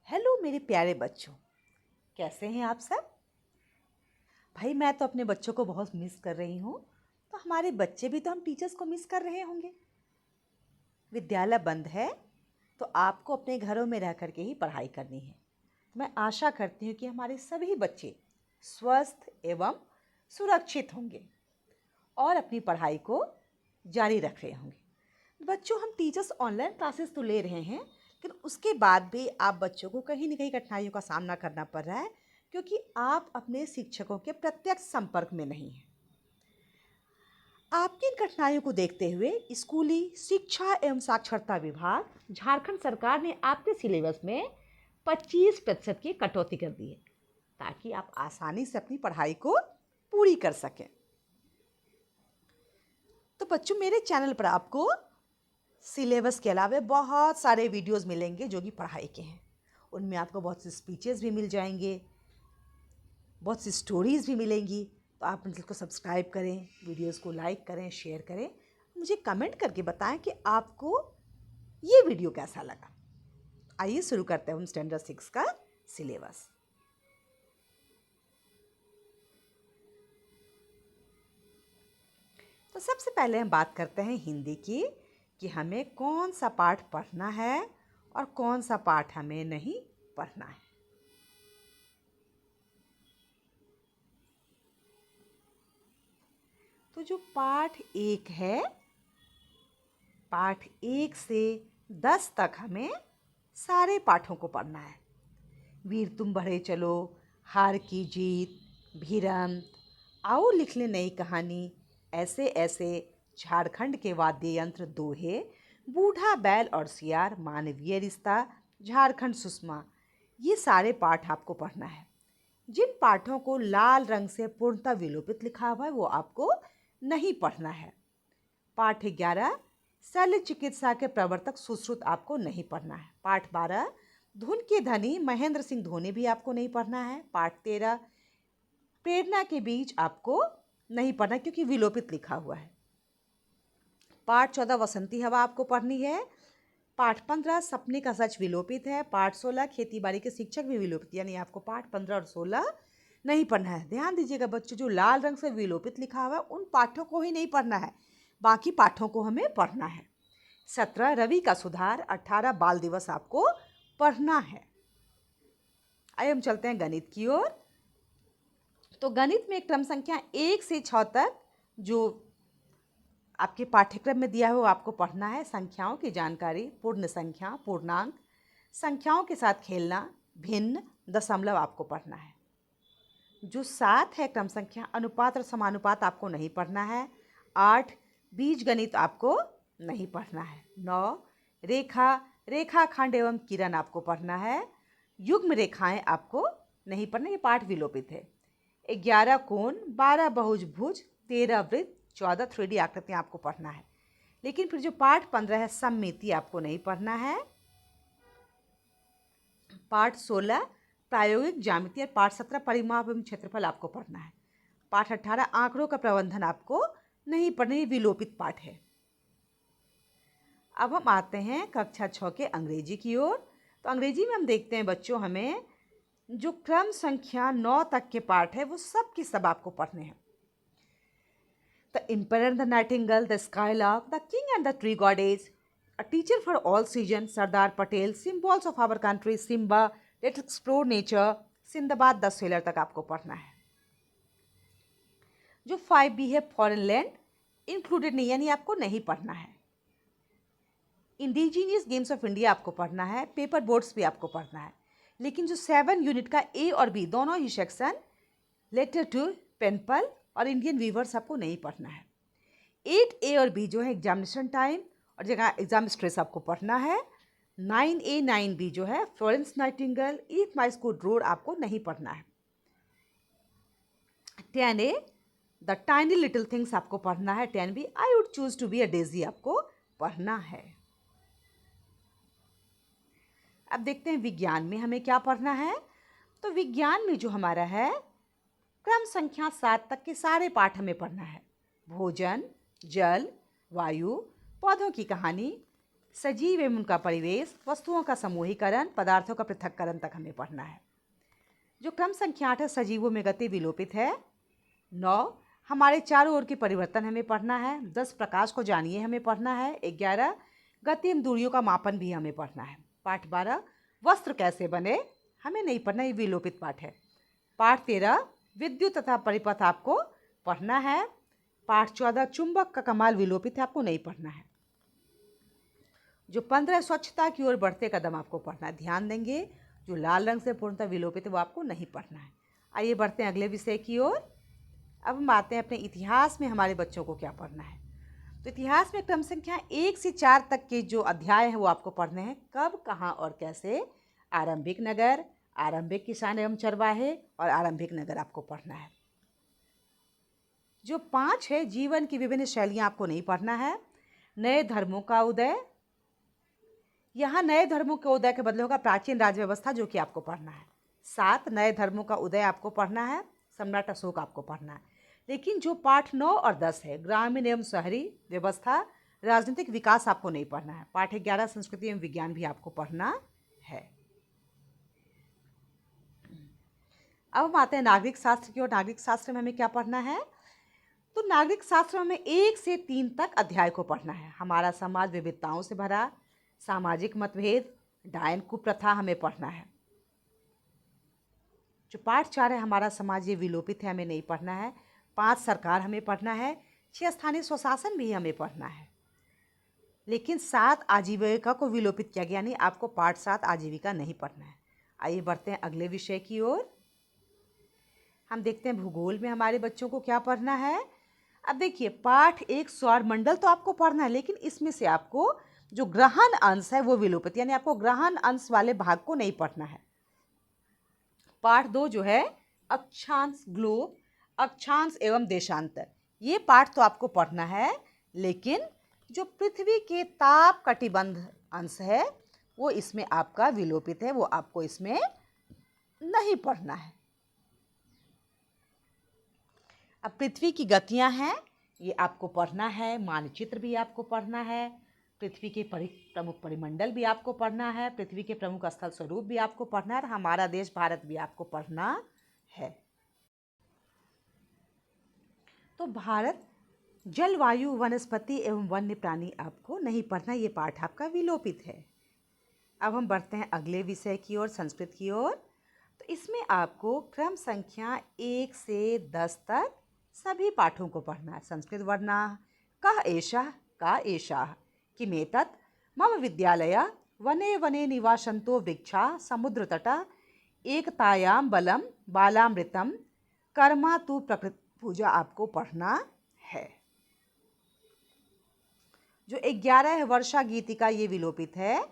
Hello मेरे प्यारे बच्चों, कैसे हैं आप सब। भाई मैं तो अपने बच्चों को बहुत मिस कर रही हूँ। तो हमारे बच्चे भी तो हम टीचर्स को मिस कर रहे होंगे। विद्यालय बंद है तो आपको अपने घरों में रह कर के ही पढ़ाई करनी है। तो मैं आशा करती हूँ कि हमारे सभी बच्चे स्वस्थ एवं सुरक्षित होंगे और अपनी पढ़ाई को जारी रख रहे होंगे। बच्चों, हम टीचर्स ऑनलाइन क्लासेस तो ले रहे हैं, लेकिन उसके बाद भी आप बच्चों को कहीं ना कहीं कठिनाइयों का सामना करना पड़ रहा है, क्योंकि आप अपने शिक्षकों के प्रत्यक्ष संपर्क में नहीं हैं। आपकी इन कठिनाइयों को देखते हुए स्कूली शिक्षा एवं साक्षरता विभाग झारखंड सरकार ने आपके सिलेबस में 25% की कटौती कर दी है, ताकि आप आसानी से अपनी पढ़ाई को पूरी कर सकें। तो बच्चों, मेरे चैनल पर आपको सिलेबस के अलावा बहुत सारे वीडियोस मिलेंगे जो कि पढ़ाई के हैं। उनमें आपको बहुत सी स्पीचेस भी मिल जाएंगे, बहुत सी स्टोरीज़ भी मिलेंगी। तो आप इसको सब्सक्राइब करें, वीडियोस को लाइक करें, शेयर करें, मुझे कमेंट करके बताएं कि आपको ये वीडियो कैसा लगा। आइए शुरू करते हैं हम स्टैंडर्ड 6 का सिलेबस। तो सबसे पहले हम बात करते हैं हिंदी की, कि हमें कौन सा पाठ पढ़ना है और कौन सा पाठ हमें नहीं पढ़ना है। तो जो पाठ 1 है, पाठ 1 से 10 तक हमें सारे पाठों को पढ़ना है। वीर तुम बढ़े चलो, हार की जीत, भिरंत, आओ लिख ले नई कहानी, ऐसे ऐसे, झारखंड के वाद्य यंत्र दोहे, बूढ़ा बैल और सियार, मानवीय रिश्ता, झारखंड सुषमा, ये सारे पाठ आपको पढ़ना है। जिन पाठों को लाल रंग से पूर्णतः विलोपित लिखा हुआ है वो आपको नहीं पढ़ना है। पाठ 11 शल्य चिकित्सा के प्रवर्तक सुश्रुत आपको नहीं पढ़ना है। पाठ 12 धुन के धनी महेंद्र सिंह धोनी भी आपको नहीं पढ़ना है। पाठ 13 प्रेरणा के बीज आपको नहीं पढ़ना क्योंकि विलोपित लिखा हुआ है। पाठ 14 वसंती हवा आपको पढ़नी है। पाठ 15 सपने का सच विलोपित है। पाठ 16 खेती बाड़ी के शिक्षक भी विलोपित, यानी आपको पाठ 15 और 16 नहीं पढ़ना है। ध्यान दीजिएगा बच्चों, जो लाल रंग से विलोपित लिखा हुआ है उन पाठों को ही नहीं पढ़ना है, बाकी पाठों को हमें पढ़ना है। 17 रवि का सुधार, 18 बाल दिवस आपको पढ़ना है। आइए हम चलते हैं गणित की ओर। तो गणित में क्रम संख्या 1 से 6 तक जो आपके पाठ्यक्रम में दिया है वो आपको पढ़ना है। संख्याओं की जानकारी, पूर्ण संख्या, पूर्णांक, संख्याओं के साथ खेलना, भिन्न, दशमलव आपको पढ़ना है। जो 7 है क्रम संख्या, अनुपात और समानुपात आपको नहीं पढ़ना है। 8 बीज गणित आपको नहीं पढ़ना है। 9 रेखा, रेखाखंड एवं किरण आपको पढ़ना है। युग्म रेखाएं आपको नहीं पढ़ना, ये पाठ विलोपित है। 11 कोण, 12 बहुभुज, 13 वृत्त, 14 3D आकृतियां आपको पढ़ना है। लेकिन फिर जो पाठ 15 है सममिति आपको नहीं पढ़ना है। पाठ 16 प्रायोगिक ज्यामिति और पाठ 17 परिमाप एवं क्षेत्रफल आपको पढ़ना है। पाठ 18 आंकड़ों का प्रबंधन आपको नहीं पढ़ना, ये विलोपित पाठ है। अब हम आते हैं कक्षा 6 के अंग्रेजी की ओर। तो अंग्रेजी में हम देखते हैं बच्चों, हमें जो क्रम संख्या 9 तक के पाठ है वो सब के सब आपको पढ़ने हैं। The Emperor and the Nightingale, The Skylark, The King and the Tree Goddess, A Teacher for All Seasons, Sardar Patel, Symbols of Our Country, Simba, Let's Explore Nature, Sinbad the seller तक आपको पढ़ना है। जो 5B है foreign land included नहीं, यानी आपको नहीं पढ़ना है। इंडिजीनियस गेम्स ऑफ इंडिया आपको पढ़ना है। पेपर बोर्ड्स भी आपको पढ़ना है। लेकिन जो 7 यूनिट का ए और बी दोनों ही सेक्शन, लेटर टू, पेनपल और इंडियन वीवर्स आपको नहीं पढ़ना है। 8A और बी जो है एग्जामिनेशन टाइम और जगह एग्जाम स्ट्रेस आपको पढ़ना है। 9A 9B जो है Florence Nightingale, eat my school road आपको नहीं पढ़ना है। 10A the tiny little things आपको पढ़ना है। 10B I would choose to be a daisy आपको पढ़ना है। अब देखते हैं विज्ञान में हमें क्या पढ़ना है। तो विज्ञान में जो हमारा है क्रम संख्या 7 तक के सारे पाठ हमें पढ़ना है। भोजन, जल, वायु, पौधों की कहानी, सजीव एवं उनका परिवेश, वस्तुओं का समूहीकरण, पदार्थों का पृथक्करण तक हमें पढ़ना है। जो क्रम संख्या 8 है, सजीवों में गति विलोपित है। 9 हमारे चारों ओर के परिवर्तन हमें पढ़ना है। 10 प्रकाश को जानिए हमें पढ़ना है। 11 गति एवं दूरियों का मापन भी हमें पढ़ना है। पाठ 12 वस्त्र कैसे बने हमें नहीं पढ़ना, ये विलोपित पाठ है। पाठ 13 विद्युत तथा परिपथ आपको पढ़ना है। पाठ 14 चुंबक का कमाल विलोपित है, आपको नहीं पढ़ना है। जो 15 स्वच्छता की ओर बढ़ते कदम आपको पढ़ना है, ध्यान देंगे। जो लाल रंग से पूर्णतः विलोपित है वो आपको नहीं पढ़ना है। आइए बढ़ते हैं अगले विषय की ओर। अब हम आते हैं अपने इतिहास में हमारे बच्चों को क्या पढ़ना है। तो इतिहास में क्रम संख्या 1 से 4 तक के जो अध्याय हैं वो आपको पढ़ने हैं। कब, कहाँ और कैसे, आरंभिक नगर, आरंभिक किसान एवं चरवाहे और आरंभिक नगर आपको पढ़ना है। जो 5 है जीवन की विभिन्न शैलियाँ आपको नहीं पढ़ना है। नए धर्मों का उदय, यहाँ नए धर्मों के उदय के बदले होगा प्राचीन राज्य व्यवस्था, जो कि आपको पढ़ना है। 7 नए धर्मों का उदय आपको पढ़ना है। सम्राट अशोक आपको पढ़ना है। लेकिन जो पाठ 9 और 10 है ग्रामीण एवं शहरी व्यवस्था, राजनीतिक विकास आपको नहीं पढ़ना है। पाठ 11 संस्कृति एवं विज्ञान भी आपको पढ़ना है। अब हम आते हैं नागरिक शास्त्र की ओर। नागरिक शास्त्र में हमें क्या पढ़ना है। तो नागरिक शास्त्र में 1 से 3 तक अध्याय को पढ़ना है। हमारा समाज विविधताओं से भरा, सामाजिक मतभेद, डायन कुप्रथा हमें पढ़ना है। जो पाठ 4 है हमारा समाज ये विलोपित है, हमें नहीं पढ़ना है। 5 सरकार हमें पढ़ना है। 6 स्थानीय स्वशासन भी हमें पढ़ना है। लेकिन 7 आजीविका को विलोपित किया गया, यानी आपको पाठ 7 आजीविका नहीं पढ़ना है। आइए बढ़ते हैं अगले विषय की ओर। हम देखते हैं भूगोल में हमारे बच्चों को क्या पढ़ना है। अब देखिए पाठ 1 सौर मंडल तो आपको पढ़ना है, लेकिन इसमें से आपको जो ग्रहण अंश है वो विलोपित, यानी आपको ग्रहण अंश वाले भाग को नहीं पढ़ना है। पाठ 2 जो है अक्षांश, ग्लोब, अक्षांश एवं देशांतर, ये पाठ तो आपको पढ़ना है। लेकिन जो पृथ्वी के ताप कटिबंध अंश है वो इसमें आपका विलोपित है, वो आपको इसमें नहीं पढ़ना है। अब पृथ्वी की गतियां हैं ये आपको पढ़ना है। मानचित्र भी आपको पढ़ना है। पृथ्वी के प्रमुख परिमंडल भी आपको पढ़ना है। पृथ्वी के प्रमुख स्थल स्वरूप भी आपको पढ़ना है। और हमारा देश भारत भी आपको पढ़ना है। तो भारत, जलवायु, वनस्पति एवं वन्य प्राणी आपको नहीं पढ़ना, ये पाठ आपका विलोपित है। अब हम बढ़ते हैं अगले विषय की ओर, संस्कृत की ओर। तो इसमें आपको क्रम संख्या 1 से 10 तक सभी पाठों को पढ़ना है। संस्कृत वर्णा, कः एषः, का एषः, किमेतत्, मम विद्यालय, वने वने निवासन्तो वृक्षा, समुद्रतटः, एकतायां बलम, बालामृतम, कर्मा तु प्रकृति पूजा आपको पढ़ना है। जो 11 है वर्षा गीतिका, ये विलोपित है।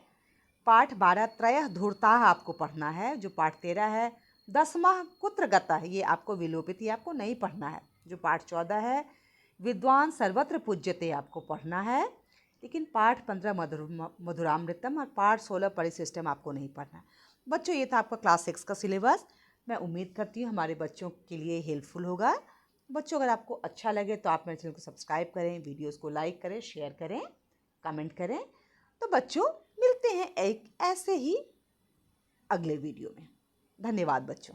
पाठ 12 त्रयः धूर्ताः आपको पढ़ना है। जो पाठ 13 है 10वां कुत्र गतः, ये आपको विलोपित, ये आपको नहीं पढ़ना है। जो पाठ 14 है विद्वान सर्वत्र पूज्यते आपको पढ़ना है। लेकिन पाठ 15 मधुरामृतम और पाठ 16 परिशिष्टम आपको नहीं पढ़ना है। बच्चों ये था आपका क्लास 6 का सिलेबस। मैं उम्मीद करती हूँ हमारे बच्चों के लिए हेल्पफुल होगा। बच्चों अगर आपको अच्छा लगे तो आप मेरे चैनल को सब्सक्राइब करें, वीडियोस को लाइक करें, शेयर करें, कमेंट करें। तो बच्चों मिलते हैं एक ऐसे ही अगले वीडियो में। धन्यवाद बच्चों।